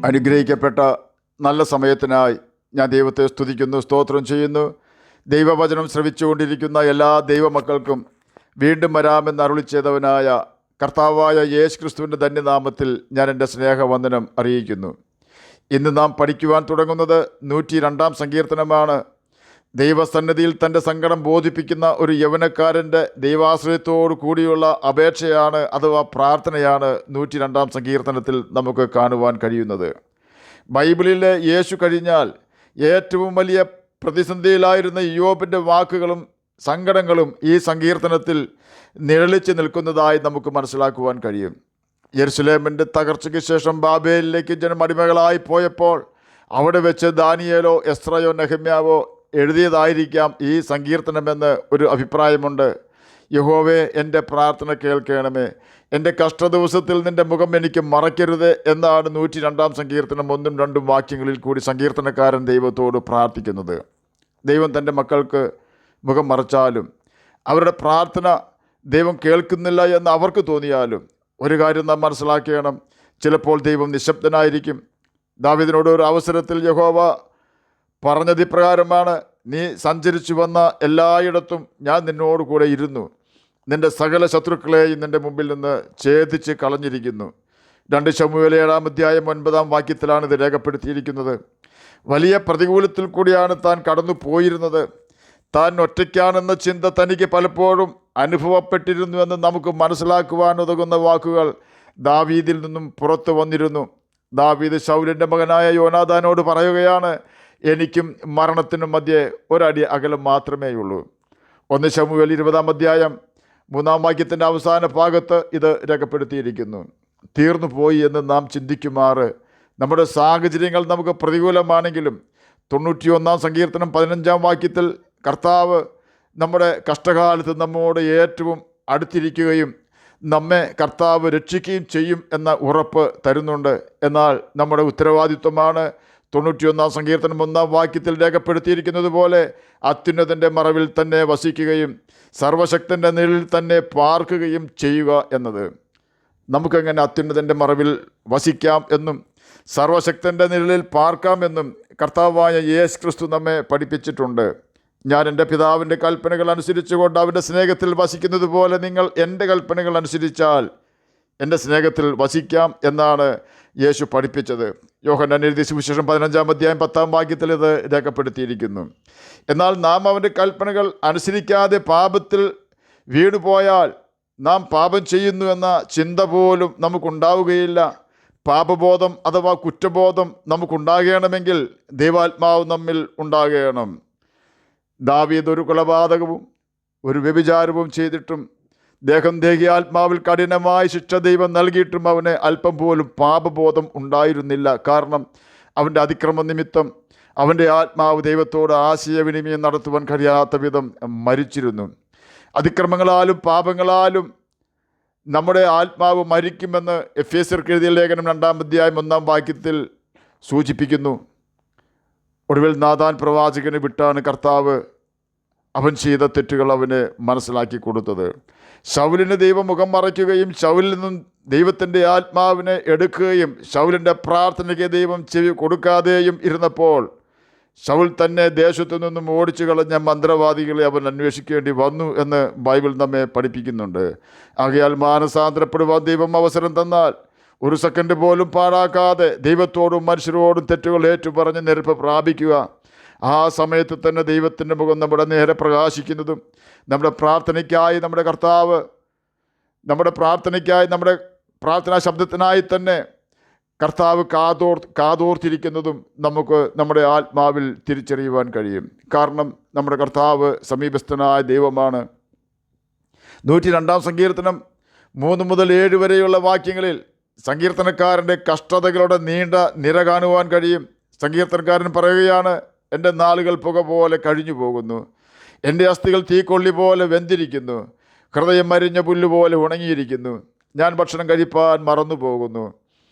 അനുഗ്രഹിക്കപ്പെട്ട നല്ല സമയത്തിനായി ഞാൻ ദൈവത്തെ സ്തുതിക്കുന്നു, സ്തോത്രം ചെയ്യുന്നു. ദൈവവചനം ശ്രവിച്ചുകൊണ്ടിരിക്കുന്ന എല്ലാ ദൈവമക്കൾക്കും വീണ്ടും വരാമെന്ന് അരുളി ചെയ്തവനായ കർത്താവായ യേശു ക്രിസ്തുവിൻ്റെ ധന്യനാമത്തിൽ ഞാൻ എൻ്റെ സ്നേഹവന്ദനം അറിയിക്കുന്നു. ഇന്ന് നാം പഠിക്കുവാൻ തുടങ്ങുന്നത് 102 സങ്കീർത്തനമാണ്. ദൈവസന്നിധിയിൽ തൻ്റെ സങ്കടം ബോധിപ്പിക്കുന്ന ഒരു യൗവനക്കാരൻ്റെ ദൈവാശ്രയത്തോടു കൂടിയുള്ള അപേക്ഷയാണ്, അഥവാ പ്രാർത്ഥനയാണ് 102 സങ്കീർത്തനത്തിൽ നമുക്ക് കാണുവാൻ കഴിയുന്നത്. ബൈബിളിലെ യേശു കഴിഞ്ഞാൽ ഏറ്റവും വലിയ പ്രതിസന്ധിയിലായിരുന്ന യോബിൻ്റെ വാക്കുകളും സങ്കടങ്ങളും ഈ സങ്കീർത്തനത്തിൽ നിഴലിച്ച് നിൽക്കുന്നതായി നമുക്ക് മനസ്സിലാക്കുവാൻ കഴിയും. യെരുശലേമിൻ്റെ തകർച്ചയ്ക്ക് ശേഷം ബാബേലിലേക്ക് ജനം അടിമകളായി പോയപ്പോൾ അവിടെ വെച്ച് ദാനിയേലോ, എസ്രയോ, നെഹമ്യാവോ എഴുതിയതായിരിക്കാം ഈ സങ്കീർത്തനമെന്ന് ഒരു അഭിപ്രായമുണ്ട്. യഹോവേ, എൻ്റെ പ്രാർത്ഥന കേൾക്കണമേ, എൻ്റെ കഷ്ടദിവസത്തിൽ നിൻ്റെ മുഖം എനിക്ക് മറയ്ക്കരുത് എന്നാണ് 102 സങ്കീർത്തനം 1ഉം 2ഉം വാക്യങ്ങളിൽ കൂടി സങ്കീർത്തനക്കാരൻ ദൈവത്തോട് പ്രാർത്ഥിക്കുന്നത്. ദൈവം തൻ്റെ മക്കൾക്ക് മുഖം മറച്ചാലും അവരുടെ പ്രാർത്ഥന ദൈവം കേൾക്കുന്നില്ല എന്ന് അവർക്ക് തോന്നിയാലും ഒരു കാര്യം നാം മനസ്സിലാക്കണം, ചിലപ്പോൾ ദൈവം നിശബ്ദനായിരിക്കും. ദാവീദിനോട് ഒരു അവസരത്തിൽ യഹോവ പറഞ്ഞത് ഇപ്രകാരമാണ്: നീ സഞ്ചരിച്ചു വന്ന എല്ലായിടത്തും ഞാൻ നിന്നോട് കൂടെ ഇരുന്നു, നിൻ്റെ സകല ശത്രുക്കളെയും നിൻ്റെ മുമ്പിൽ നിന്ന് ഛേദിച്ച് കളഞ്ഞിരിക്കുന്നു. 2 ശമൂവേൽ 7-ാം അധ്യായം 9-ാം വാക്യത്തിലാണ് ഇത് രേഖപ്പെടുത്തിയിരിക്കുന്നത്. വലിയ പ്രതികൂലത്തിൽ കൂടിയാണ് താൻ കടന്നു പോയിരുന്നത്. താൻ ഒറ്റയ്ക്കാണെന്ന ചിന്ത തനിക്ക് പലപ്പോഴും അനുഭവപ്പെട്ടിരുന്നുവെന്ന് നമുക്ക് മനസ്സിലാക്കുവാൻ ഉതകുന്ന വാക്കുകൾ ദാവീദിൽ നിന്നും പുറത്തു വന്നിരുന്നു. ദാവീദ് ശൗലിൻ്റെ മകനായ യോനാഥാനോട് പറയുകയാണ്: എനിക്കും മരണത്തിനും മധ്യേ ഒരടി അകലം മാത്രമേയുള്ളൂ. 1 ശമൂവേൽ 20-ാം അധ്യായം 3-ാം വാക്യത്തിൻ്റെ അവസാന ഭാഗത്ത് ഇത് രേഖപ്പെടുത്തിയിരിക്കുന്നു. തീർന്നു പോയി എന്ന് നാം ചിന്തിക്കുമാറ് നമ്മുടെ സാഹചര്യങ്ങൾ നമുക്ക് പ്രതികൂലമാണെങ്കിലും 91-ാം സങ്കീർത്തനം 15-ാം വാക്യത്തിൽ കർത്താവ് നമ്മുടെ കഷ്ടകാലത്ത് നമ്മോട് ഏറ്റവും അടുത്തിരിക്കുകയും നമ്മെ കർത്താവ് രക്ഷിക്കുകയും ചെയ്യും എന്ന ഉറപ്പ് തരുന്നുണ്ട്. എന്നാൽ നമ്മുടെ ഉത്തരവാദിത്വമാണ് 91-ാം സങ്കീർത്തനം 1-ാം വാക്യത്തിൽ രേഖപ്പെടുത്തിയിരിക്കുന്നത് പോലെ അത്യുന്നതൻ്റെ മറവിൽ തന്നെ വസിക്കുകയും സർവശക്തൻ്റെ നിഴലിൽ തന്നെ പാർക്കുകയും ചെയ്യുക എന്നത്. നമുക്കെങ്ങനെ അത്യുന്നതൻ്റെ മറവിൽ വസിക്കാം എന്നും സർവശക്തൻ്റെ നിഴലിൽ പാർക്കാമെന്നും കർത്താവായ യേശു ക്രിസ്തു നമ്മെ പഠിപ്പിച്ചിട്ടുണ്ട്. ഞാൻ എൻ്റെ പിതാവിൻ്റെ കൽപ്പനകൾ അനുസരിച്ചുകൊണ്ട് അവൻ്റെ സ്നേഹത്തിൽ വസിക്കുന്നത് പോലെ നിങ്ങൾ എൻ്റെ കൽപ്പനകൾ അനുസരിച്ചാൽ എൻ്റെ സ്നേഹത്തിൽ വസിക്കാം എന്നാണ് യേശു പഠിപ്പിച്ചത്. യോഹന്നാൻ എഴുതിയ സുവിശേഷം 15-ാം അധ്യായം 10-ാം വാക്യത്തിൽ ഇത് രേഖപ്പെടുത്തിയിരിക്കുന്നു. എന്നാൽ നാം അവൻ്റെ കൽപ്പനകൾ അനുസരിക്കാതെ പാപത്തിൽ വീണുപോയാൽ നാം പാപം ചെയ്യുന്നു എന്ന ചിന്ത പോലും നമുക്കുണ്ടാവുകയില്ല. പാപബോധം അഥവാ കുറ്റബോധം നമുക്കുണ്ടാകണമെങ്കിൽ ദൈവാത്മാവ് നമ്മിൽ ഉണ്ടാകണം. ദാവീദ് ഒരു കൊലപാതകവും ഒരു വ്യഭിചാരവും ചെയ്തിട്ടും ആത്മാവിൽ കഠിനമായ ശിക്ഷ ദൈവം നൽകിയിട്ടും അവന് അല്പം പോലും പാപബോധം ഉണ്ടായിരുന്നില്ല. കാരണം അവൻ്റെ അതിക്രമ നിമിത്തം അവൻ്റെ ആത്മാവ് ദൈവത്തോട് ആശയവിനിമയം നടത്തുവാൻ കഴിയാത്ത വിധം മരിച്ചിരുന്നു. അതിക്രമങ്ങളാലും പാപങ്ങളാലും നമ്മുടെ ആത്മാവ് മരിക്കുമെന്ന് എഫേസ്യർക്ക് എഴുതിയ ലേഖനം 2-ാം അധ്യായം 1-ാം വാക്യത്തിൽ സൂചിപ്പിക്കുന്നു. ഒടുവിൽ നാഥാൻ പ്രവാചകനെ വിട്ടാണ് കർത്താവ് അവൻ ചെയ്ത തെറ്റുകൾ അവന് മനസ്സിലാക്കി കൊടുത്തത്. ശൗലിന് ദൈവം മുഖം മറയ്ക്കുകയും ശൗലിൽ നിന്നും ദൈവത്തിൻ്റെ ആത്മാവിനെ എടുക്കുകയും ശൗലിൻ്റെ പ്രാർത്ഥനയ്ക്ക് ദൈവം ചെവി കൊടുക്കാതെയും ഇരുന്നപ്പോൾ ശൗൽ തന്നെ ദേശത്തു നിന്നും ഓടിച്ചു കളഞ്ഞ മന്ത്രവാദികളെ അവൻ അന്വേഷിക്കേണ്ടി വന്നു എന്ന് ബൈബിൾ നമ്മെ പഠിപ്പിക്കുന്നുണ്ട്. ആകയാൽ മാനസാന്തരപ്പെടുവാൻ ദൈവം അവസരം തന്നാൽ 1 സെക്കൻഡ് പോലും പാഴാക്കാതെ ദൈവത്തോടും മനുഷ്യരോടും തെറ്റുകൾ ഏറ്റുപറഞ്ഞ് നിരപ്പ് പ്രാപിക്കുക. ആ സമയത്ത് തന്നെ ദൈവത്തിൻ്റെ മുഖം നമ്മുടെ നേരെ പ്രകാശിക്കുന്നതും നമ്മുടെ പ്രാർത്ഥനയ്ക്കായി നമ്മുടെ കർത്താവ് നമ്മുടെ പ്രാർത്ഥനാ ശബ്ദത്തിനായി തന്നെ കർത്താവ് കാതോർത്തിരിക്കുന്നതും നമുക്ക് നമ്മുടെ ആത്മാവിൽ തിരിച്ചറിയുവാൻ കഴിയും. കാരണം നമ്മുടെ കർത്താവ് സമീപസ്ഥനായ ദൈവമാണ്. 102-ാം സങ്കീർത്തനം 3 മുതൽ 7 വരെയുള്ള വാക്യങ്ങളിൽ സങ്കീർത്തനക്കാരൻ്റെ കഷ്ടതകളുടെ നീണ്ട നിര കാണുവാൻ കഴിയും. സങ്കീർത്തനക്കാരൻ പറയുകയാണ്: എൻ്റെ നാളുകൾ പുക പോലെ കഴിഞ്ഞു പോകുന്നു, എൻ്റെ അസ്ഥികൾ തീക്കൊള്ളി പോലെ വെന്തിരിക്കുന്നു, ഹൃദയം മരിഞ്ഞ പുല്ലുപോലെ ഉണങ്ങിയിരിക്കുന്നു, ഞാൻ ഭക്ഷണം കഴിപ്പാൻ മറന്നു പോകുന്നു,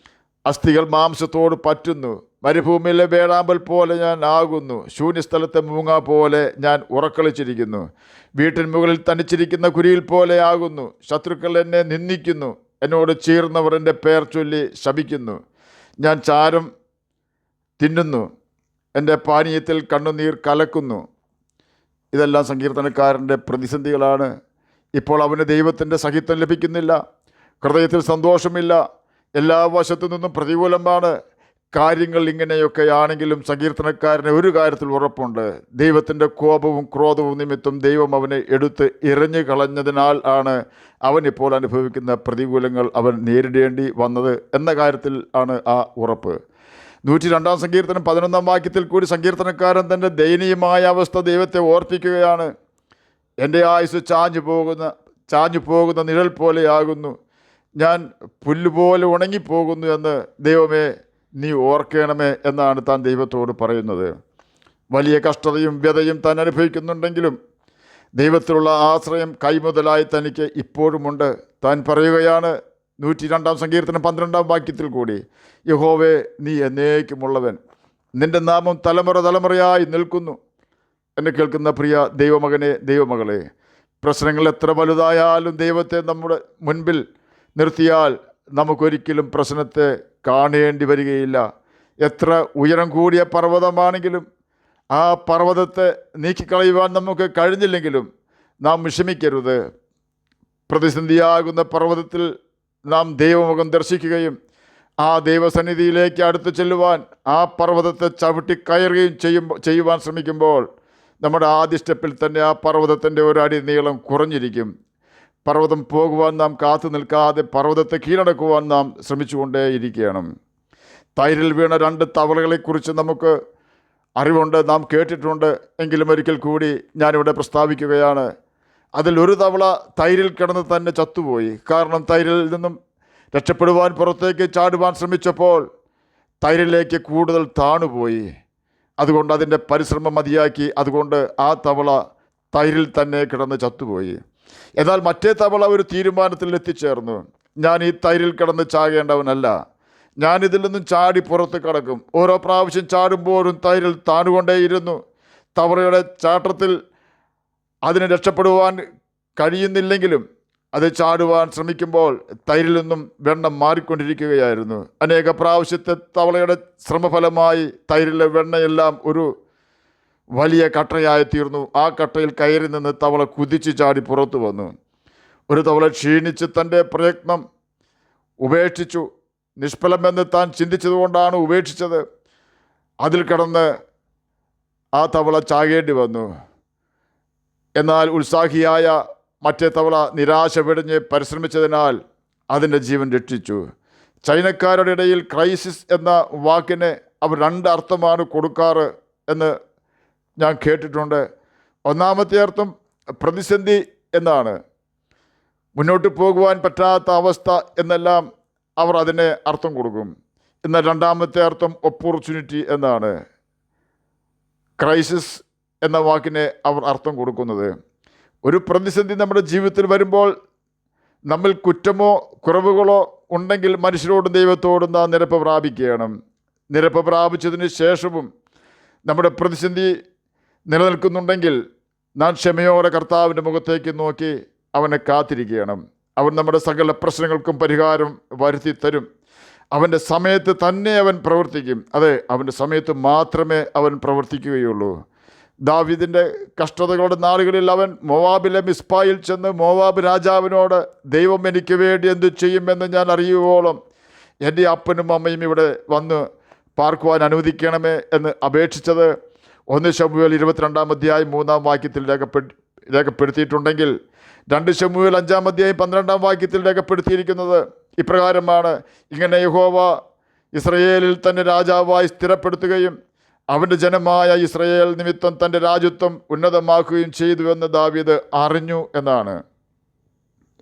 അസ്ഥികൾ മാംസത്തോട് പറ്റുന്നു, മരുഭൂമിയിലെ വേഴാമ്പൽ പോലെ ഞാൻ ആകുന്നു, ശൂന്യസ്ഥലത്തെ മൂങ്ങ പോലെ ഞാൻ ഉറക്കളിച്ചിരിക്കുന്നു, വീട്ടിൻ മുകളിൽ തനിച്ചിരിക്കുന്ന കുരിയിൽ പോലെ ആകുന്നു, ശത്രുക്കൾ എന്നെ നിന്ദിക്കുന്നു, എന്നോട് ചീർന്നവർ എൻ്റെ പേർ ചൊല്ലി ശപിക്കുന്നു, ഞാൻ ചാരം തിന്നുന്നു, എൻ്റെ പാനീയത്തിൽ കണ്ണുനീർ കലക്കുന്നു. ഇതെല്ലാം സങ്കീർത്തനക്കാരൻ്റെ പ്രതിസന്ധികളാണ്. ഇപ്പോൾ അവന് ദൈവത്തിൻ്റെ സഹിത്വം ലഭിക്കുന്നില്ല, ഹൃദയത്തിൽ സന്തോഷമില്ല, എല്ലാ വശത്തു നിന്നും പ്രതികൂലമാണ്. കാര്യങ്ങൾ ഇങ്ങനെയൊക്കെയാണെങ്കിലും സങ്കീർത്തനക്കാരന് ഒരു കാര്യത്തിൽ ഉറപ്പുണ്ട്: ദൈവത്തിൻ്റെ കോപവും ക്രോധവും നിമിത്തം ദൈവം അവനെ എടുത്ത് എറിഞ്ഞു കളഞ്ഞതിനാൽ ആണ് അവനിപ്പോൾ അനുഭവിക്കുന്ന പ്രതികൂലങ്ങൾ അവൻ നേരിടേണ്ടി വന്നത് എന്ന കാര്യത്തിൽ ആണ് ആ ഉറപ്പ്. 102-ാം സങ്കീർത്തനം 11-ാം വാക്യത്തിൽ കൂടി സങ്കീർത്തനക്കാരൻ തൻ്റെ ദയനീയമായ അവസ്ഥ ദൈവത്തെ ഓർപ്പിക്കുകയാണ്. എൻ്റെ ആയുസ് ചാഞ്ഞു പോകുന്ന നിഴൽ പോലെയാകുന്നു, ഞാൻ പുല്ലുപോലെ ഉണങ്ങിപ്പോകുന്നു എന്ന് ദൈവമേ നീ ഓർക്കണമേ എന്നാണ് താൻ ദൈവത്തോട് പറയുന്നത്. വലിയ കഷ്ടതയും വ്യതയും താൻ അനുഭവിക്കുന്നുണ്ടെങ്കിലും ദൈവത്തിലുള്ള ആശ്രയം കൈമുതലായി തനിക്ക് ഇപ്പോഴുമുണ്ട്. താൻ പറയുകയാണ് 102-ാം സങ്കീർത്തനം 12-ാം വാക്യത്തിൽ കൂടി: യഹോവേ, നീ എന്നേക്കുമുള്ളവൻ, നിൻ്റെ നാമം തലമുറ തലമുറയായി നിൽക്കുന്നു. എന്നെ കേൾക്കുന്ന പ്രിയ ദൈവമകനെ, ദൈവമകളെ, പ്രശ്നങ്ങൾ എത്ര വലുതായാലും ദൈവത്തെ നമ്മുടെ മുൻപിൽ നിർത്തിയാൽ നമുക്കൊരിക്കലും പ്രശ്നത്തെ കാണേണ്ടി വരികയില്ല. എത്ര ഉയരം കൂടിയ പർവ്വതമാണെങ്കിലും ആ പർവ്വതത്തെ നീക്കിക്കളയുവാൻ നമുക്ക് കഴിഞ്ഞില്ലെങ്കിലും നാം വിഷമിക്കരുത്. പ്രതിസന്ധിയാകുന്ന പർവ്വതത്തിൽ നാം ദൈവമുഖം ദർശിക്കുകയും ആ ദൈവസന്നിധിയിലേക്ക് അടുത്ത് ചെല്ലുവാൻ ആ പർവ്വതത്തെ ചവിട്ടിക്കയറുകയും ചെയ്യുവാൻ ശ്രമിക്കുമ്പോൾ നമ്മുടെ ആദ്യ സ്റ്റെപ്പിൽ തന്നെ ആ പർവ്വതത്തിൻ്റെ ഒരടി നീളം കുറഞ്ഞിരിക്കും. പർവ്വതം പോകുവാൻ നാം കാത്തു നിൽക്കാതെ പർവ്വതത്തെ കീഴടക്കുവാൻ നാം ശ്രമിച്ചുകൊണ്ടേയിരിക്കണം. തൈരിൽ വീണ 2 തവളകളെക്കുറിച്ച് നമുക്ക് അറിവുണ്ട്, നാം കേട്ടിട്ടുണ്ട്. എങ്കിലും ഒരിക്കൽ കൂടി ഞാനിവിടെ പ്രസ്താവിക്കുകയാണ്. അതിൽ ഒരു തവള തൈരിൽ കിടന്ന് തന്നെ ചത്തുപോയി. കാരണം തൈരിൽ നിന്നും രക്ഷപ്പെടുവാൻ പുറത്തേക്ക് ചാടുവാൻ ശ്രമിച്ചപ്പോൾ തൈരിലേക്ക് കൂടുതൽ താണുപോയി. അതുകൊണ്ട് അതിൻ്റെ പരിശ്രമം മതിയാക്കി. അതുകൊണ്ട് ആ തവള തൈരിൽ തന്നെ കിടന്ന് ചത്തുപോയി. എന്നാൽ മറ്റേ തവള ഒരു തീരുമാനത്തിൽ എത്തിച്ചേർന്നു: ഞാൻ ഈ തൈരിൽ കിടന്ന് ചാകേണ്ടവനല്ല, ഞാനിതിൽ നിന്നും ചാടി പുറത്ത് കടക്കും. ഓരോ പ്രാവശ്യം ചാടുമ്പോഴും തൈരിൽ താണുകൊണ്ടേയിരുന്നു. തവളയുടെ ചാട്ടത്തിൽ അതിന് രക്ഷപ്പെടുവാൻ കഴിയുന്നില്ലെങ്കിലും അത് ചാടുവാൻ ശ്രമിക്കുമ്പോൾ തൈരിൽ നിന്നും വെണ്ണ മാറിക്കൊണ്ടിരിക്കുകയായിരുന്നു. അനേക പ്രാവശ്യത്തെ തവളയുടെ ശ്രമഫലമായി തൈരിലെ വെണ്ണയെല്ലാം ഒരു വലിയ കട്ടയായി തീർന്നു. ആ കട്ടയിൽ കയറി നിന്ന് തവള കുതിച്ച് ചാടി പുറത്തു വന്നു. ഒരു തവള ക്ഷീണിച്ച് തൻ്റെ പ്രയത്നം ഉപേക്ഷിച്ചു. നിഷ്ഫലമെന്ന് താൻ ചിന്തിച്ചതുകൊണ്ടാണ് ഉപേക്ഷിച്ചത്. അതിൽ കടന്ന് ആ തവള ചാകേണ്ടി വന്നു. എന്നാൽ ഉത്സാഹിയായ മറ്റേ തവള നിരാശ വെടിഞ്ഞ് പരിശ്രമിച്ചതിനാൽ അതിൻ്റെ ജീവൻ രക്ഷിച്ചു. ചൈനക്കാരുടെ ഇടയിൽ ക്രൈസിസ് എന്ന വാക്കിന് അവർ 2 അർത്ഥമാണ് കൊടുക്കാറ് എന്ന് ഞാൻ കേട്ടിട്ടുണ്ട്. ഒന്നാമത്തെ അർത്ഥം പ്രതിസന്ധി എന്നാണ്, മുന്നോട്ട് പോകുവാൻ പറ്റാത്ത അവസ്ഥ എന്നെല്ലാം അവർ അതിനെ അർത്ഥം കൊടുക്കും. എന്നാൽ രണ്ടാമത്തെ അർത്ഥം ഓപ്പർച്യൂണിറ്റി എന്നാണ് ക്രൈസിസ് എന്ന വാക്കിനെ അവർ അർത്ഥം കൊടുക്കുന്നത്. ഒരു പ്രതിസന്ധി നമ്മുടെ ജീവിതത്തിൽ വരുമ്പോൾ നമ്മിൽ കുറ്റമോ കുറവുകളോ ഉണ്ടെങ്കിൽ മനുഷ്യരോടും ദൈവത്തോടും നാം നിരപ്പ് പ്രാപിക്കണം. നിരപ്പ് പ്രാപിച്ചതിന് ശേഷവും നമ്മുടെ പ്രതിസന്ധി നിലനിൽക്കുന്നുണ്ടെങ്കിൽ നാം ക്ഷമയോടെ കർത്താവിൻ്റെ മുഖത്തേക്ക് നോക്കി അവനെ കാത്തിരിക്കണം. അവൻ നമ്മുടെ സകല പ്രശ്നങ്ങൾക്കും പരിഹാരം വരുത്തി തരും. അവൻ്റെ സമയത്ത് തന്നെ അവൻ പ്രവർത്തിക്കും. അതെ, അവൻ്റെ സമയത്ത് മാത്രമേ അവൻ പ്രവർത്തിക്കുകയുള്ളൂ. ദാവീദിൻ്റെ കഷ്ടതകളുടെ നാളുകളിൽ അവൻ മോവാബിലെ മിസ്പായിൽ ചെന്ന് മോവാബ് രാജാവിനോട് ദൈവം എനിക്ക് വേണ്ടി എന്തു ചെയ്യുമെന്ന് ഞാൻ അറിയുവോളം എൻ്റെ അപ്പനും അമ്മയും ഇവിടെ വന്ന് പാർക്കുവാൻ അനുവദിക്കണമേ എന്ന് അപേക്ഷിച്ചത് 1 ശമൂവേൽ 22-ാം അധ്യായം 3-ാം വാക്യത്തിൽ രേഖപ്പെടുത്തിയിട്ടുണ്ടെങ്കിൽ 2 ശമൂവേൽ 5-ാം അധ്യായം 12-ാം വാക്യത്തിൽ രേഖപ്പെടുത്തിയിരിക്കുന്നത് ഇപ്രകാരമാണ്: ഇങ്ങനെ യഹോവ ഇസ്രയേലിൽ തന്നെ രാജാവായി സ്ഥിരപ്പെടുത്തുകയും അവൻ്റെ ജനമായ ഇസ്രയേൽ നിമിത്തം തൻ്റെ രാജ്യത്വം ഉന്നതമാക്കുകയും ചെയ്തുവെന്ന് ദാവീദ് അറിഞ്ഞു എന്നാണ്.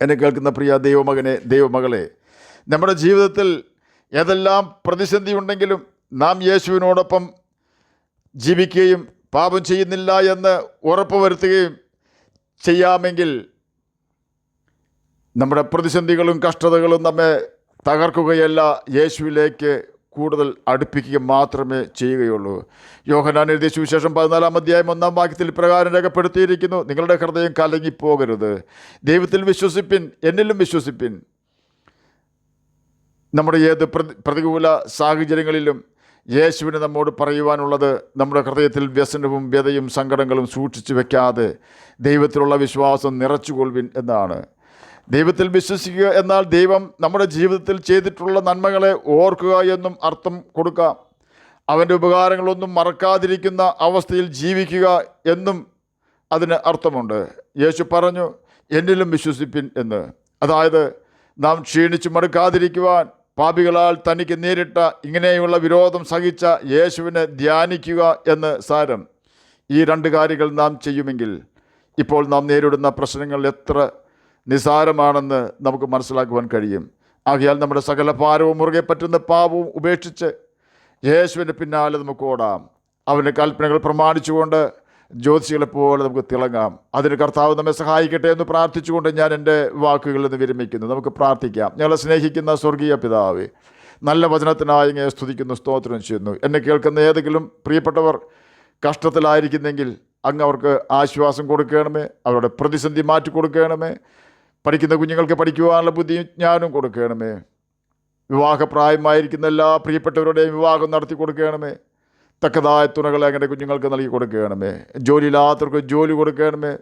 എന്നെ കേൾക്കുന്ന പ്രിയ ദൈവമകനെ, ദൈവമകളെ, നമ്മുടെ ജീവിതത്തിൽ ഏതെല്ലാം പ്രതിസന്ധി ഉണ്ടെങ്കിലും നാം യേശുവിനോടൊപ്പം ജീവിക്കുകയും പാപം ചെയ്യുന്നില്ല എന്ന് ഉറപ്പ് വരുത്തുകയും ചെയ്യാമെങ്കിൽ നമ്മുടെ പ്രതിസന്ധികളും കഷ്ടതകളും നമ്മെ തകർക്കുകയല്ല, യേശുവിലേക്ക് കൂടുതൽ അടുപ്പിക്കുക മാത്രമേ ചെയ്യുകയുള്ളൂ. യോഹന്നാൻ എഴുതിയ സുവിശേഷം 14-ാം അധ്യായം 1-ാം വാക്യത്തിൽ പ്രകാരം രേഖപ്പെടുത്തിയിരിക്കുന്നു: നിങ്ങളുടെ ഹൃദയം കലങ്ങിപ്പോകരുത്, ദൈവത്തിൽ വിശ്വസിപ്പിൻ, എന്നിലും വിശ്വസിപ്പിൻ. നമ്മുടെ ഏത് പ്രതികൂല സാഹചര്യങ്ങളിലും യേശുവിന് നമ്മോട് പറയുവാനുള്ളത്, നമ്മുടെ ഹൃദയത്തിൽ വ്യസനവും വ്യതയും സങ്കടങ്ങളും സൂക്ഷിച്ചു വെക്കാതെ ദൈവത്തിലുള്ള വിശ്വാസം നിറച്ചുകൊള്ളുവിൻ എന്നാണ്. ദൈവത്തിൽ വിശ്വസിക്കുക എന്നാൽ ദൈവം നമ്മുടെ ജീവിതത്തിൽ ചെയ്തിട്ടുള്ള നന്മകളെ ഓർക്കുക എന്നും അർത്ഥം കൊടുക്കാം. അവൻ്റെ ഉപകാരങ്ങളൊന്നും മറക്കാതിരിക്കുന്ന അവസ്ഥയിൽ ജീവിക്കുക എന്നും അതിന് അർത്ഥമുണ്ട്. യേശു പറഞ്ഞു, എന്നിലും വിശ്വസിപ്പിൻ എന്ന്. അതായത് നാം ക്ഷീണിച്ചു മടുക്കാതിരിക്കുവാൻ പാപികളാൽ തനിക്ക് നേരിട്ട ഇങ്ങനെയുള്ള വിരോധം സഹിച്ച യേശുവിനെ ധ്യാനിക്കുക എന്ന് സാരം. ഈ രണ്ട് കാര്യങ്ങൾ നാം ചെയ്യുമെങ്കിൽ ഇപ്പോൾ നാം നേരിടുന്ന പ്രശ്നങ്ങൾ എത്ര നിസാരമാണെന്ന് നമുക്ക് മനസ്സിലാക്കുവാൻ കഴിയും. ആകയാൽ നമ്മുടെ സകല ഭാരവും മുറുകെ പറ്റുന്ന പാപവും ഉപേക്ഷിച്ച് യേശുവിൻ്റെ പിന്നാലെ നമുക്ക് ഓടാം. അവൻ്റെ കൽപ്പനകൾ പ്രമാണിച്ചുകൊണ്ട് ജ്യോതിഷികളെപ്പോലെ നമുക്ക് തിളങ്ങാം. അതിന് കർത്താവ് നമ്മെ സഹായിക്കട്ടെ എന്ന് പ്രാർത്ഥിച്ചുകൊണ്ട് ഞാൻ എൻ്റെ വാക്കുകളിൽ നിന്ന് വിരമിക്കുന്നു. നമുക്ക് പ്രാർത്ഥിക്കാം. ഞങ്ങളെ സ്നേഹിക്കുന്ന സ്വർഗീയ പിതാവേ, നല്ല വചനത്തിനായി ഇങ്ങനെ സ്തുതിക്കുന്നു, സ്തോത്രം ചെയ്യുന്നു. എന്നെ കേൾക്കുന്ന ഏതെങ്കിലും പ്രിയപ്പെട്ടവർ കഷ്ടത്തിലായിരിക്കുന്നെങ്കിൽ അങ്ങ് അവർക്ക് ആശ്വാസം കൊടുക്കണമേ, അവരുടെ പ്രതിസന്ധി മാറ്റി കൊടുക്കണമേ. പഠിക്കുന്ന കുഞ്ഞുങ്ങൾക്ക് പഠിക്കുവാനുള്ള ബുദ്ധിയും ജ്ഞാനവും കൊടുക്കണമേ. വിവാഹപ്രായമായിരിക്കുന്ന എല്ലാ പ്രിയപ്പെട്ടവരുടെയും വിവാഹം നടത്തി കൊടുക്കണമേ. തക്കതായ തുണകളെ അങ്ങനെ കുഞ്ഞുങ്ങൾക്ക് നൽകി കൊടുക്കണമേ. ജോലിയില്ലാത്തവർക്ക് ജോലി കൊടുക്കണമേ.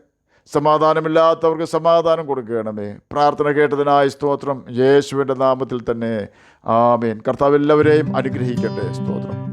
സമാധാനമില്ലാത്തവർക്ക് സമാധാനം കൊടുക്കണമേ. പ്രാർത്ഥന കേട്ടതിനായി സ്തോത്രം. യേശുവിൻ്റെ നാമത്തിൽ തന്നെ ആമേൻ. കർത്താവ് എല്ലാവരെയും അനുഗ്രഹിക്കട്ടെ. സ്തോത്രം.